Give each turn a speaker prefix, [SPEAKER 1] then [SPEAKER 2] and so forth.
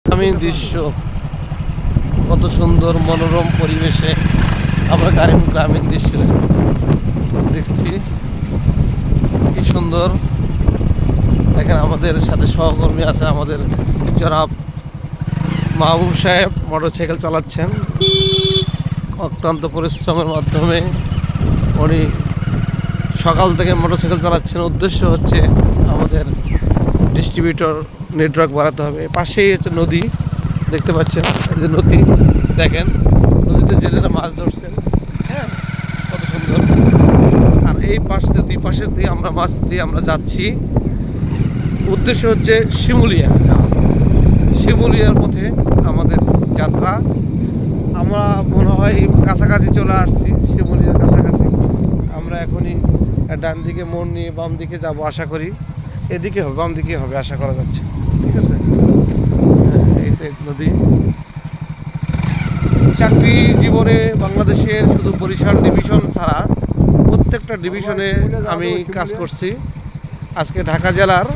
[SPEAKER 1] গ্রামীণ দৃশ্য, কত সুন্দর মনোরম পরিবেশে আমরা গ্রামীণ দৃশ্য দেখছি। কি সুন্দর দেখেন, আমাদের সাথে সহকর্মী আছে আমাদের জনাব মাহবুব সাহেব, মোটরসাইকেল চালাচ্ছেন অক্লান্ত পরিশ্রমের মাধ্যমে। উনি সকাল থেকে মোটরসাইকেল চালাচ্ছেন। উদ্দেশ্য হচ্ছে আমাদের ডিস্ট্রিবিউটর নেটওয়ার্ক বাড়াতে হবে। পাশেই হচ্ছে নদী, দেখতে পাচ্ছেন এই যে নদী, দেখেন নদীতে জেলেরা মাছ ধরছেন। হ্যাঁ, কত সুন্দর। আর এই পাশ দিয়ে, দুই পাশের দিয়ে আমরা মাছ দিয়ে আমরা যাচ্ছি। উদ্দেশ্য হচ্ছে শিমুলিয়া যাওয়া। শিমুলিয়ার পথে আমাদের যাত্রা। আমরা মনে হয় কাছাকাছি চলে আসছি, শিমুলিয়ার কাছাকাছি। আমরা এখনই ডান দিকে মোড় নিয়ে বাম দিকে যাব আশা করি। এদিকে হবে, বাম দিকে হবে আশা করা যাচ্ছে। ঠিক আছে, এই তো নদী। চাকরি জীবনে বাংলাদেশের শুধু বরিশাল ডিভিশন ছাড়া প্রত্যেকটা ডিভিশনে আমি কাজ করছি। আজকে ঢাকা জেলার